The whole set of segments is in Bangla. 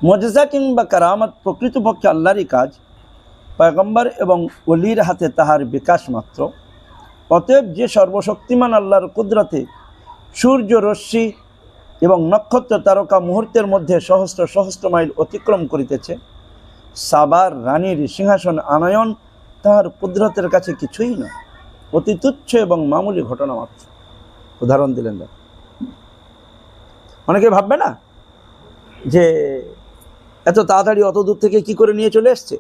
মুজিজা কিংবা কারামত প্রকৃতপক্ষে আল্লাহরই কাজ, পয়গম্বর এবং ওলির হাতে তাহার বিকাশ মাত্র। অতএব যে সর্বশক্তিমান আল্লাহর কুদরতে সূর্য রশ্মি এবং নক্ষত্র তারকা মুহূর্তের মধ্যে সহস্র সহস্র মাইল অতিক্রম করিতেছে, সাবার রানীর সিংহাসন আনয়ন তাহার কুদরতের কাছে কিছুই নয়, অতি তুচ্ছ এবং মামুলি ঘটনা মাত্র। উদাহরণ দিলেন না। অনেকে ভাববে না যে এত তাড়াতাড়ি অত দূর থেকে কি করে নিয়ে চলে এসছে।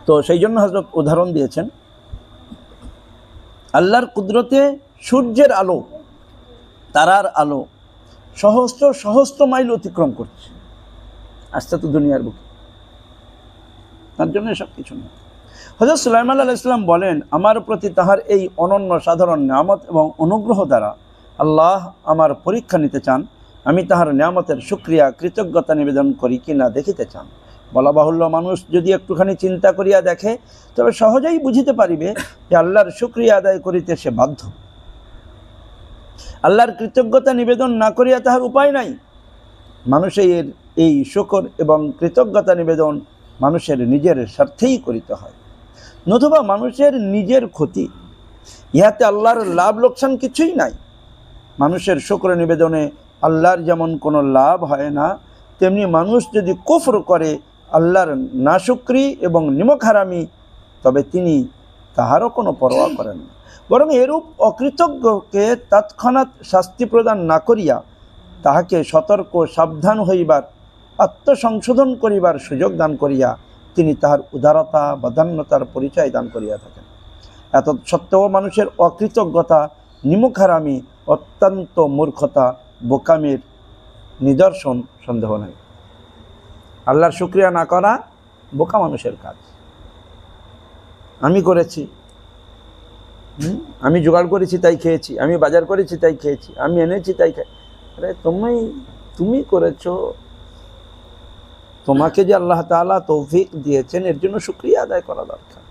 তো সেই জন্য হযরত উদাহরণ দিয়েছেন, আল্লাহর কুদরতে সূর্যের আলো, তারার আলো সহস্র সহস্র মাইল অতিক্রম করছে, আসছে তো দুনিয়ার বুকে, তার জন্য সব কিছু নেই। হযরত সুলাইমান আলাইহিস সালাম বলেন, আমার প্রতি তাহার এই অনন্য সাধারণ নিয়ামত এবং অনুগ্রহ দ্বারা আল্লাহ আমার পরীক্ষা নিতে চান, আমি তাহার নিয়ামতের শুকরিয়া কৃতজ্ঞতা নিবেদন করি কি না দেখিতে চান। বলা বাহুল্য, মানুষ যদি একটুখানি চিন্তা করিয়া দেখে তবে সহজেই বুঝিতে পারিবে যে আল্লাহর শুকরিয়া আদায় করিতে সে বাধ্য। আল্লাহর কৃতজ্ঞতা নিবেদন না করিয়া তাহার উপায় নাই। মানুষের এই শুকর এবং কৃতজ্ঞতা নিবেদন মানুষের নিজের স্বার্থেই করিতে হয়, নতুবা মানুষের নিজের ক্ষতি, ইহাতে আল্লাহর লাভ লোকসান কিছুই নাই। মানুষের শুকর নিবেদনে আল্লাহর যেমন কোনো লাভ হয় না, তেমনি মানুষ যদি কুফর করে আল্লাহর নাশুকরি এবং নিমক হারামি, তবে তিনি তাহারও কোনো পরোয়া করেন না, বরং এরূপ অকৃতজ্ঞকে তৎক্ষণাৎ শাস্তি প্রদান না করিয়া তাহাকে সতর্ক সাবধান হইবার, আত্মসংশোধন করিবার সুযোগ দান করিয়া তিনি তাহার উদারতা বদান্যতার পরিচয় দান করিয়া থাকেন। এত সত্ত্বেও মানুষের অকৃতজ্ঞতা, নিমক হারামি অত্যন্ত মূর্খতা, বোকামির নিদর্শন, সন্দেহ নাই। আল্লাহর শুকরিয়া না করা বোকা মানুষের কাজ। আমি করেছি, আমি জোগাড় করেছি তাই খেয়েছি, আমি বাজার করেছি তাই খেয়েছি, আমি এনেছি তাই খাই। আরে তুমি করেছো, তোমাকে যে আল্লাহ তাআলা তৌফিক দিয়েছেন এর জন্য শুকরিয়া আদায় করা দরকার।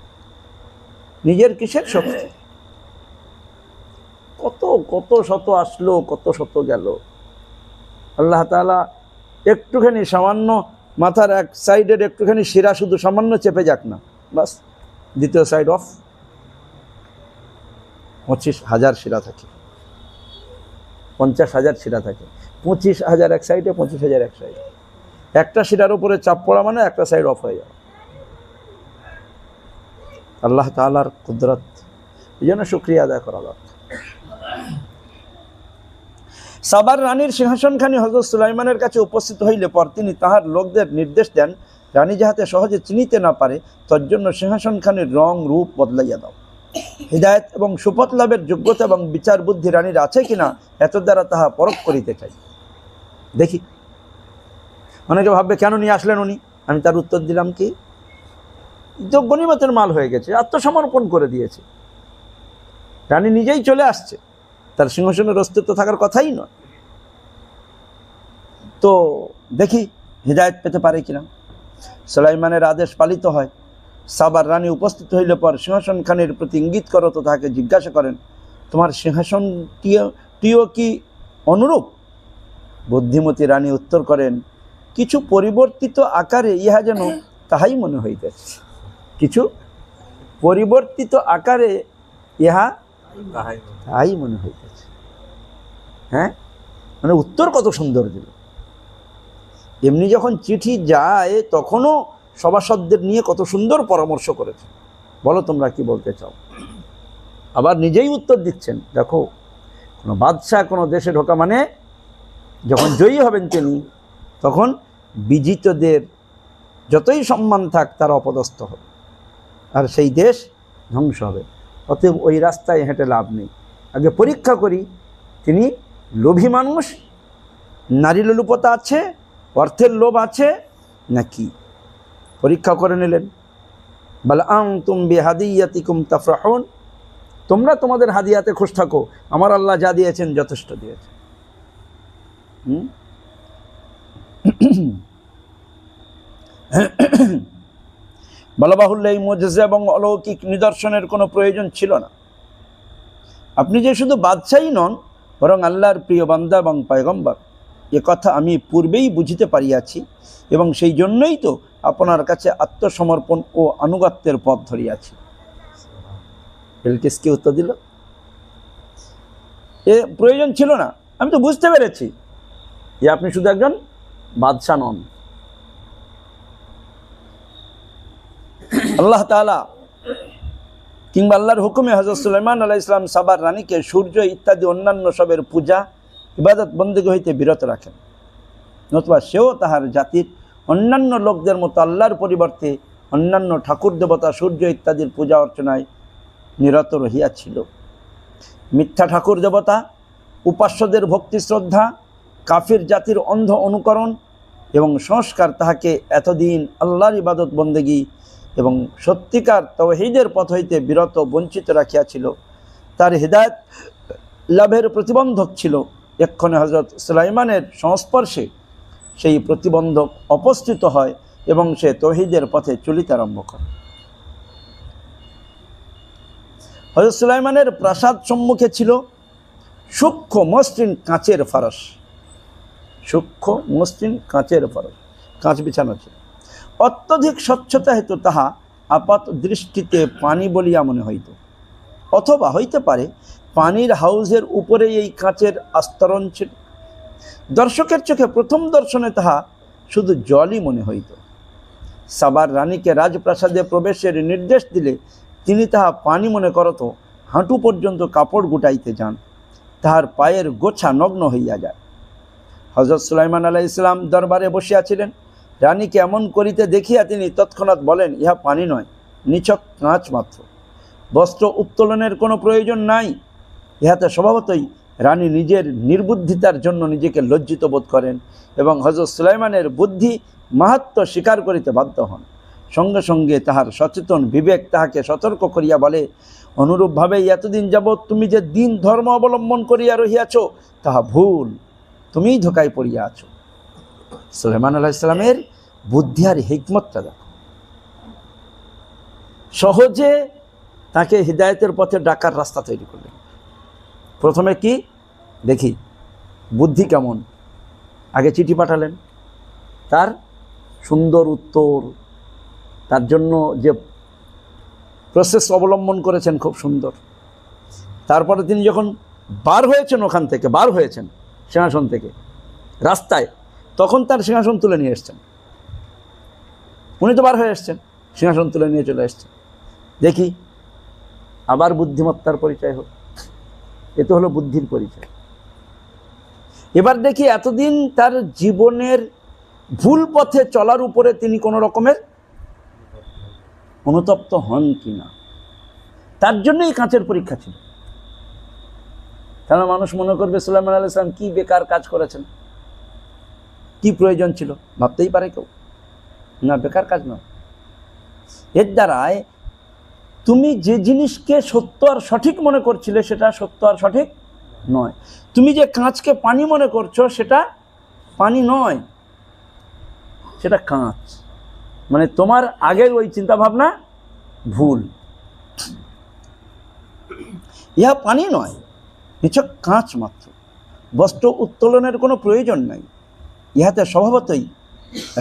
নিজের কিসের শক্তি? কত কত শত আসলো, কত শত গেল। আল্লাহ তাআলা একটুখানি সামান্য মাথার এক সাইডের একটুখানি শিরা শুধু সামান্য চেপে যাক না, বাস দ্বিতীয় সাইড অফ। 25,000 শিরা থাকে, 50,000 শিরা থাকে, 25,000 এক সাইডে, 25,000 এক সাইডে। একটা শিরার উপরে চাপ পড়া মানে একটা সাইড অফ হয়ে যাবে। আল্লাহ তাআলার কুদরত, এই জন্য শুকরিয়া আদায় করা দরকার। সাবার রানীর সিংহাসনখানি হযরত সুলাইমানের কাছে উপস্থিত হইলে পর তিনি তাহার লোকদের নির্দেশ দেন, রানী যাহাতে সহজে চিনিতে না পারে তার জন্য সিংহাসনখানির রং রূপ বদলাইয়া দাও। হিদায়ত এবং সুপথ লাভের যোগ্যতা এবং বিচার বুদ্ধি রানীর আছে কিনা এত দ্বারা তাহা পরখ করিতে চাই। দেখি, অনেকে ভাববে কেন নিয়ে আসলেন উনি? আমি তার উত্তর দিলাম কি, গনিমতের মাল হয়ে গেছে, আত্মসমর্পণ করে দিয়েছে। রানী নিজেই চলে আসছে, তার সিংহাসনের অস্তিত্ব থাকার কথাই নয়। তো দেখি হিদায়ত পেতে পারে কিনা। সুলাইমানের আদেশ পালিত হয়। সাবার রানী উপস্থিত হইলে পর সিংহাসনখানির প্রতি ইঙ্গিত করত তাহাকে জিজ্ঞাসা করেন, তোমার সিংহাসনটিও কি অনুরূপ? বুদ্ধিমতী রানী উত্তর করেন, কিছু পরিবর্তিত আকারে ইহা যেন তাহাই মনে হইতেছে। কিছু পরিবর্তিত আকারে ইহা তাহাই মনে হইতেছে। হ্যাঁ, মানে উত্তর কত সুন্দর দিল। এমনি যখন চিঠি যায় তখনও সভাসদদের নিয়ে কত সুন্দর পরামর্শ করেছে, বলো তোমরা কি বলতে চাও। আবার নিজেই উত্তর দিচ্ছেন। দেখো, কোনো বাদশাহ কোনো দেশে ঢোকা মানে যখন জয়ী হবেন তিনি, তখন বিজিতদের যতই সম্মান থাক তারা অপদস্থ হবে, আর সেই দেশ ধ্বংস হবে। অতএব ওই রাস্তায় হেঁটে লাভ নেই, আগে পরীক্ষা করি তিনি লোভী মানুষ, নারী লোলুপতা আছে, অর্থের লোভ আছে নাকি। পরীক্ষা করে নিলেন। বাল আনতুম বিহাদিয়াতিকুম তাফরাহুন, তোমরা তোমাদের হাদিয়াতে খুশ থাকো, আমার আল্লাহ যা দিয়েছেন যথেষ্ট দিয়েছেন। বলা বাহুল্য এই মুজিজা এবং অলৌকিক নিদর্শনের কোনো প্রয়োজন ছিল না। আপনি যে শুধু বাদশাহী নন, বরং আল্লাহর প্রিয় বান্দা এবং পয়গম্বর, এ কথা আমি পূর্বেই বুঝিতে পারিয়াছি, এবং সেই জন্যই তো আপনার কাছে আত্মসমর্পণ ও আনুগত্যের পথ ধরিয়াছি। বেলকিস কি উত্তর দিল? এ প্রয়োজন ছিল না, আমি তো বুঝতে পেরেছি যে আপনি শুধু একজন বাদশাহ নন। আল্লাহ তাআলা কিংবা আল্লাহর হুকুমে হযরত সুলাইমান আলাইহিস সালাম সাবার রানীকে সূর্য ইত্যাদি অন্যান্য সবের পূজা ইবাদত বন্দেগী হইতে বিরত রাখেন, নতুবা সেও তাহার জাতির অন্যান্য লোকদের মতো আল্লাহর পরিবর্তে অন্যান্য ঠাকুর দেবতা সূর্য ইত্যাদির পূজা অর্চনায় নিরত রহিয়াছিল। মিথ্যা ঠাকুর দেবতা, উপাস্যদের ভক্তি শ্রদ্ধা, কাফির জাতির অন্ধ অনুকরণ এবং সংস্কার তাহাকে এতদিন আল্লাহর ইবাদত বন্দেগী এবং সত্যিকার তাওহীদের পথ হইতে বিরত বঞ্চিত রাখিয়াছিল। তার হিদায়াত লাভের প্রতিবন্ধক ছিল। এক্ষণে হযরত সুলাইমানের সংস্পর্শে সেই প্রতিবন্ধক অপস্থিত হয় এবং সে তাওহীদের পথে চলিতে আরম্ভ করে। হযরত সুলাইমানের প্রাসাদ সম্মুখে ছিল সূক্ষ্ম মসৃণ কাঁচের ফারস। সূক্ষ্ম মসৃণ কাঁচের ফারস, কাঁচ বিছানো ছিল। অত্যধিক স্বচ্ছতা হেতু তাহা আপাত দৃষ্টিতে পানি বলিয়া মনে হইত, অথবা হইতে পারে পানির হাউজের উপরে এই কাঁচের আস্তরণ ছিল। দর্শকের চোখে প্রথম দর্শনে তাহা শুধু জলই মনে হইত। সাবার রানীকে রাজপ্রাসাদে প্রবেশের নির্দেশ দিলে তিনি তাহা পানি মনে করত। হাঁটু পর্যন্ত কাপড় গুটাইতে যান, তাহার পায়ের গোছা নগ্ন হইয়া যায়। হযরত সুলাইমান আলাইহিস সালাম দরবারে বসিয়াছিলেন। রানীকে এমন করিতে দেখিয়া তিনি তৎক্ষণাৎ বলেন, ইহা পানি নয়, নিছক কাঁচ মাত্র। বস্ত্র উত্তোলনের কোনো প্রয়োজন নাই। ইহাতে স্বভাবতই রানী নিজের নির্বুদ্ধিতার জন্য নিজেকে লজ্জিত বোধ করেন এবং হযরত সুলাইমানের বুদ্ধি মাহাত্ম্য স্বীকার করিতে বাধ্য হন। সঙ্গে সঙ্গে তাহার সচেতন বিবেক তাহাকে সতর্ক করিয়া বলে, অনুরূপভাবে এতদিন যাবৎ তুমি যে দিন ধর্ম অবলম্বন করিয়া রহিয়াছ তাহা ভুল, তুমিই ধোকায় পড়িয়া আছো। সুলাইমান আলাইহিস সালামের বুদ্ধি আর হিকমতটা দেখো। সহজে তাকে হিদায়াতের পথে ডাকার রাস্তা তৈরি করলেন। প্রথমে কি দেখি বুদ্ধি কেমন, আগে চিঠি পাঠালেন, তার সুন্দর উত্তর, তার জন্য যে প্রসেস অবলম্বন করেছেন খুব সুন্দর। তারপরে তিনি যখন বার হয়েছেন, ওখান থেকে বার হয়েছেন সিংহাসন থেকে রাস্তায়, তখন তার সিংহাসন তুলে নিয়ে এসছেন। উনি তো বার হয়ে এসছেন, সিংহাসন তুলে নিয়ে চলে এসছেন। দেখি আবার বুদ্ধিমত্তার পরিচয় হোক, এ তো হলো বুদ্ধির পরিচয়। এবার দেখি এতদিন তার জীবনের ভুল পথে চলার উপরে তিনি কোনো রকমের অনুতপ্ত হন কিনা। তার জন্যই কাঁচের পরীক্ষা ছিল। কারণ মানুষ মনে করবে সুলাইমান আলাইহিস সালাম কি বেকার কাজ করেছেন, কি প্রয়োজন ছিল, ভাবতেই পারে কেউ। না, বেকার কাজ নয়। এর দ্বারায় তুমি যে জিনিসকে সত্য আর সঠিক মনে করছিলে সেটা সত্য আর সঠিক নয়। তুমি যে কাঁচকে পানি মনে করছো সেটা পানি নয়, সেটা কাঁচ। মানে তোমার আগের ওই চিন্তা ভাবনা ভুল। ইহা পানি নয়, নিছক কাঁচ মাত্র। বস্ত্র উত্তোলনের কোনো প্রয়োজন নাই। ইহাতে স্বভাবতই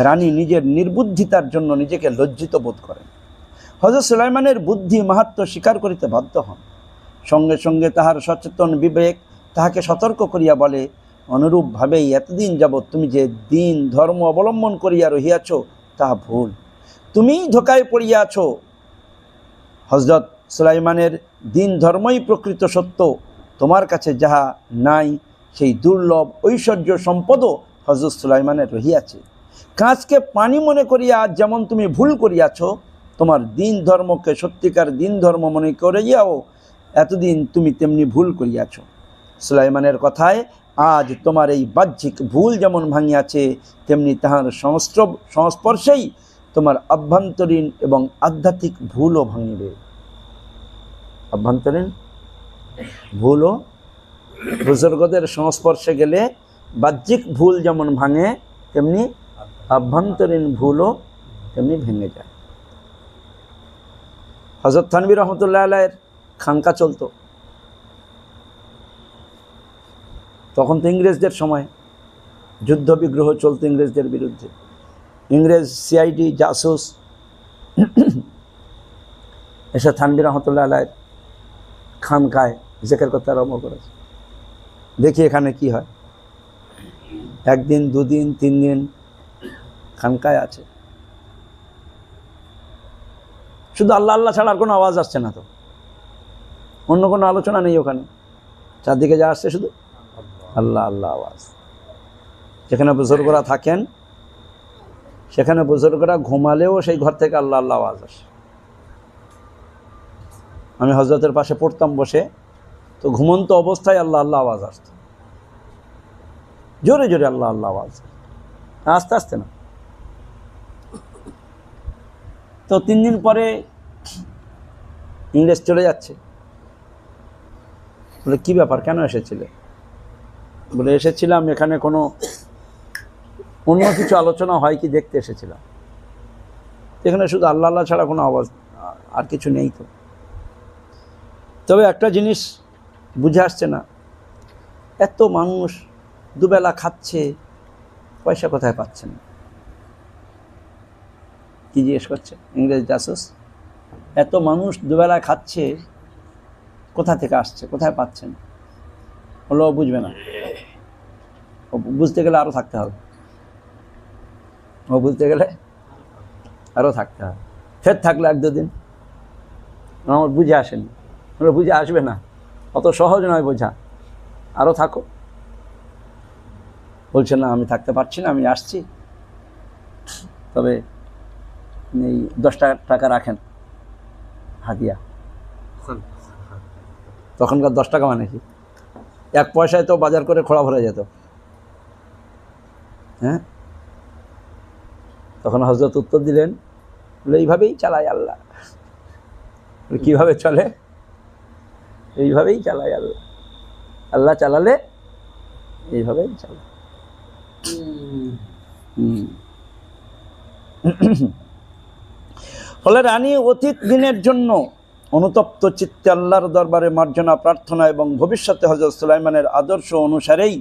রানী নিজের নির্বুদ্ধিতার জন্য নিজেকে লজ্জিত বোধ করেন। হযরত সুলাইমানের বুদ্ধি মাহাত্ম্য স্বীকার করিতে বাধ্য হন। সঙ্গে সঙ্গে তাহার সচেতন বিবেক তাহাকে সতর্ক করিয়া বলে, অনুরূপভাবেই এতদিন যাবৎ তুমি যে দিন ধর্ম অবলম্বন করিয়া রহিয়াছ তাহা ভুল, তুমিই ধোকায় পড়িয়াছ। হযরত সুলাইমানের দিন ধর্মই প্রকৃত সত্য। তোমার কাছে যাহা নাই সেই দুর্লভ ঐশ্বর্য সম্পদও হযরত সুলাইমানের রহিয়াছে। কাঁচকে পানি মনে করিয়া যেমন তুমি ভুল করিয়াছ, তোমার দিন ধর্মকে সত্যিকার দিন ধর্ম মনে করিয়াও এতদিন তুমি তেমনি ভুল করিয়াছ। সুলাইমানের কথায় আজ তোমার এই বাহ্যিক ভুল যেমন ভাঙিয়াছে, তেমনি তাহার সংস্পর্শেই তোমার আভ্যন্তরীণ এবং আধ্যাত্মিক ভুলও ভাঙিবে। আভ্যন্তরীণ ভুলও, বুজুর্গদের সংস্পর্শে গেলে বাহ্যিক ভুল যেমন ভাঙে, তেমনি আভ্যন্তরীণ ভুলও তেমনি ভেঙে যায়। হযরত থানভী রহমতুল্লাহ আলাইয়ের খানকা চলতো। তখন তো ইংরেজদের সময় যুদ্ধ বিগ্রহ চলতো ইংরেজদের বিরুদ্ধে। ইংরেজ সিআইডি জাসুস এসে থানভী রহমতুল্লাহ আলাইয়ের খানকায় জিকির করতে আরম্ভ করেছে। দেখি এখানে কি হয়। একদিন, দুদিন, 3 দিন খানকায় আছে, শুধু আল্লাহ আল্লাহ ছাড়া আর কোনো আওয়াজ আসছে না। তো অন্য কোনো আলোচনা নেই ওখানে, চারদিকে যা আসছে শুধু আল্লাহ আল্লাহ আওয়াজ। যেখানে বুজুর্গরা থাকেন সেখানে বুজুর্গরা ঘুমালেও সেই ঘর থেকে আল্লাহ আল্লাহ আওয়াজ আসে। আমি হজরতের পাশে পড়তাম বসে, তো ঘুমন্ত অবস্থায় আল্লাহ আল্লাহ আওয়াজ আসত, জোরে জোরে আল্লাহ আল্লাহ আওয়াজ, আস্তে আস্তে না। তো 3 দিন পরে ইংরেজ চলে যাচ্ছে। বলে কি ব্যাপার, কেন এসেছিলে? বলে এসেছিলাম এখানে কোনো অন্য কিছু আলোচনা হয় কি দেখতে এসেছিলাম। এখানে শুধু আল্লাহ আল্লাহ ছাড়া কোনো আওয়াজ আর কিছু নেই। তো তবে একটা জিনিস বুঝে আসছে না, এত মানুষ দুবেলা খাচ্ছে, পয়সা কোথায় পাচ্ছেন? কি জিজ্ঞেস করছে ইংরেজ জাসুস, এত মানুষ দুবেলা খাচ্ছে, কোথা থেকে আসছে, কোথায় পাচ্ছেন? বললো বুঝবে না, বুঝতে গেলে আরও থাকতে হবে, বুঝতে গেলে আরও থাকতে হবে। ফের থাকলো 1-2 দিন, আমার বুঝে আসেনি। বললো বুঝে আসবে না, অত সহজ নয় বোঝা, আরও থাকো। বলছে না আমি থাকতে পারছি না, আমি আসছি, তবে এই 10 টাকা রাখেন হাদিয়া। তখনকার 10 টাকা মানে কি, 1 পয়সায় তো বাজার করে খোলা ভরে যেত। হ্যাঁ, তখন হযরত উত্তর দিলেন, বলে এইভাবেই চালায় আল্লাহ। কিভাবে চলে? এইভাবেই চালায় আল্লাহ, আল্লাহ চালালে এইভাবেই চালায়। ফলে রানী অতীত দিনের জন্য অনুতপ্ত চিত্তে আল্লাহর দরবারে মার্জনা প্রার্থনা এবং ভবিষ্যতে হযরত সুলাইমানের আদর্শ অনুসারেই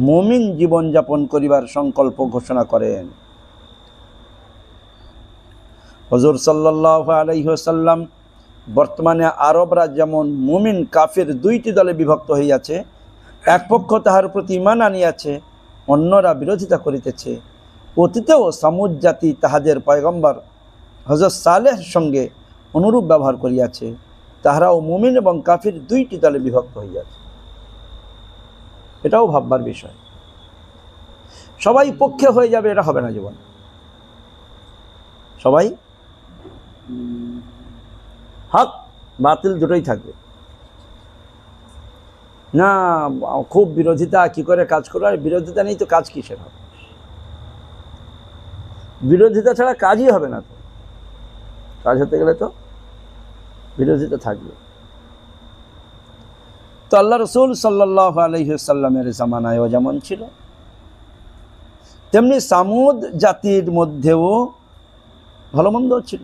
মুমিন জীবনযাপন করিবার সংকল্প ঘোষণা করেন। হুজুর সাল্লাল্লাহু আলাইহি ওয়াসাল্লাম বর্তমানে আরবরা যেমন মুমিন কাফির 2টি দলে বিভক্ত হইয়াছে, এক পক্ষ তাহার প্রতি ঈমান আনিয়াছে, অন্যরা বিরোধিতা করিতেছে। অতীতেও সামুদ জাতি তাহাদের পয়গম্বর হযরত সালেহের সঙ্গে অনুরূপ ব্যবহার করিয়াছে, তাহারাও মুমিন এবং কাফির 2টি দলে বিভক্ত হইয়াছে। এটাও ভাববার বিষয়। সবাই পক্ষে হয়ে যাবে এটা হবে না জীবন, সবাই হক বাতিল দুটোই থাকবে না। খুব বিরোধিতা কি করে কাজ করবে? বিরোধিতা নেই তো কাজ কিসের হবে? বিরোধিতা ছাড়া কাজই হবে না। তো কাজ হতে গেলে তো বিরোধিতা থাকবে। তো আল্লাহ রাসূল সাল্লাল্লাহু আলাইহি ওয়াসাল্লামের জামানায়ও যেমন ছিল, তেমনি সামুদ জাতির মধ্যেও ভালো মন্দ ছিল।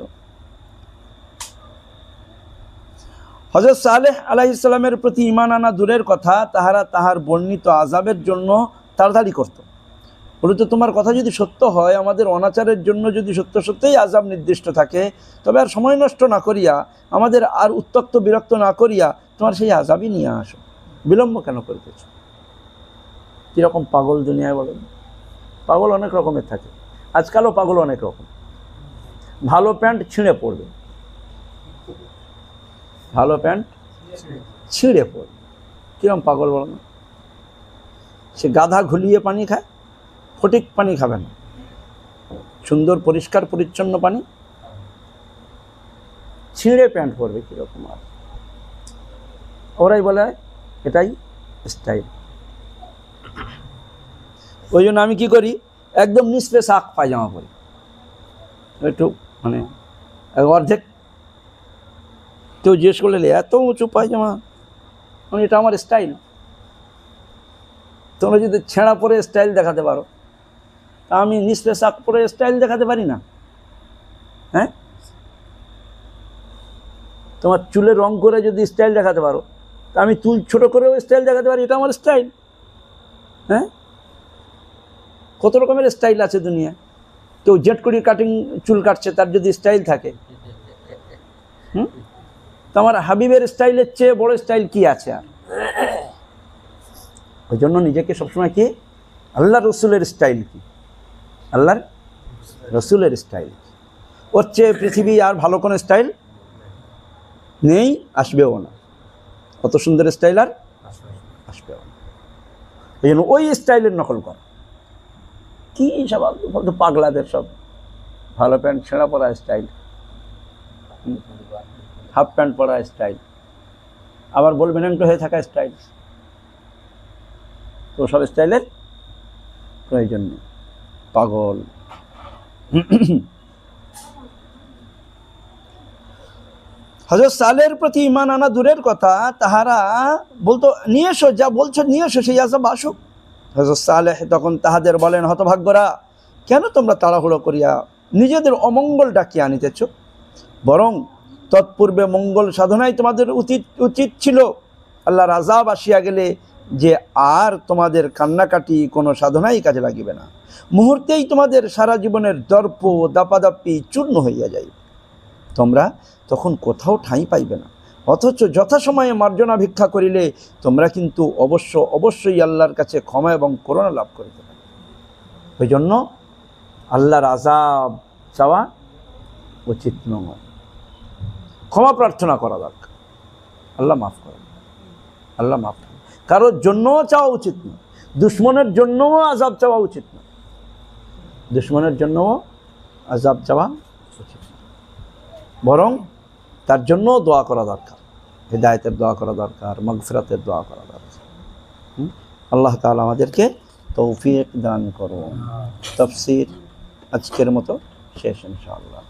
হযরত সালেহ আলাইহিস সালামের প্রতি ঈমান আনা দূরের কথা, তাহারা তাহার বর্ণিত আযাবের জন্য তাড়াতাড়ি করত। বলতো তোমার কথা যদি সত্য হয়, আমাদের অনাচারের জন্য যদি সত্য সত্যই আযাব নির্দিষ্ট থাকে, তবে আর সময় নষ্ট না করিয়া, আমাদের আর উত্তক্ত বিরক্ত না করিয়া তোমার সেই আযাবই নিয়ে আসো, বিলম্ব কেন করিতেছ? কীরকম পাগল দুনিয়ায় বলেন? পাগল অনেক রকমের থাকে, আজকালও পাগল অনেক রকম। ভালো প্যান্ট ছিঁড়ে পড়বে, ভালো প্যান্ট ছিঁড়ে পড়বে, কীরকম পাগল বলো না? সে গাধা ঘুলিয়ে পানি খায়, ফটিক পানি খাবে না, সুন্দর পরিষ্কার পরিচ্ছন্ন পানি, ছিঁড়ে প্যান্ট পরবে কীরকম? আর ওরাই বলে এটাই স্টাইল। ওই জন্য আমি কি করি, একদম নিচে শাক পায়জামা পরি, একটু মানে অর্ধেক। কেউ জিজ্ঞেস করলে এত উঁচু পায়জামা, মানে এটা আমার স্টাইল। তোমরা যদি ছেঁড়া পরে স্টাইল দেখাতে পারো, তা আমি নিচে শাক পরে স্টাইল দেখাতে পারি না? হ্যাঁ, তোমার চুলে রং করে যদি স্টাইল দেখাতে পারো, তা আমি চুল ছোটো করেও স্টাইল দেখাতে পারি, এটা আমার স্টাইল। হ্যাঁ, কত রকমের স্টাইল আছে দুনিয়া। কেউ জেট করি কাটিং চুল কাটছে, তার যদি স্টাইল থাকে, তো আমার হাবিবের স্টাইলের চেয়ে বড় স্টাইল কি আছে আর? ওই জন্য নিজেকে সবসময় কি, আল্লাহ রসুলের স্টাইল কি, আল্লাহর রসুলের স্টাইল কি, ওর চেয়ে পৃথিবী আর ভালো কোনো স্টাইল নেই, আসবেও না। অত সুন্দর স্টাইল আর আসবেও না। ওই জন্য ওই স্টাইলের নকল কর। কি সব পাগলাদের সব ভালো প্যান্ট ছেঁড়া পরা স্টাইল, হাফ প্যান্ট পরা স্টাইল, আবার বলবেন ন্যাংটো হয়ে থাকা স্টাইল। তো সব স্টাইলের প্রয়োজন নেই, পাগল। হযরত সালেহের প্রতি ঈমান আনা দূরের কথা, তাহারা বলতো নিয়ে এসো, যা বলছো নিয়ে এসো, সেই আযাব আসুক। হযরত সালেহ তখন তাহাদের বলেন, হতভাগ্যরা, কেন তোমরা তাড়াহুড়ো করিয়া নিজেদের অমঙ্গল ডাকিয়া আনিতেছ? বরং তৎপূর্বে মঙ্গল সাধনাই তোমাদের উচিত ছিল। আল্লাহর আযাব আসিয়া গেলে যে আর তোমাদের কান্নাকাটি কোনো সাধনাই কাজে লাগিবে না, মুহূর্তেই তোমাদের সারা জীবনের দর্প দাপাদাপি চূর্ণ হইয়া যাইবে, তোমরা তখন কোথাও ঠাঁই পাইবে না। অথচ যথাসময়ে মার্জনা ভিক্ষা করিলে তোমরা কিন্তু অবশ্যই আল্লাহর কাছে ক্ষমা এবং করুণা লাভ করিতে পারবে। ওই জন্য আল্লাহর আযাব চাওয়া উচিত নয়, ক্ষমা প্রার্থনা করা দরকার, আল্লাহ মাফ করেন, আল্লাহ মাফ করেন। কারোর জন্যও চাওয়া উচিত নয়, দুশ্মনের জন্যও আযাব চাওয়া উচিত নয়, দুশ্মনের জন্যও আযাব চাওয়া উচিত নয়, বরং তার জন্য দোয়া করা দরকার, হিদায়াতের দোয়া করা দরকার, মাগফিরাতের দোয়া করা দরকার। আল্লাহ তাআলা আমাদেরকে তৌফিক দান করুন। তাফসীর আজকের মতো শেষ ইনশাআল্লাহ।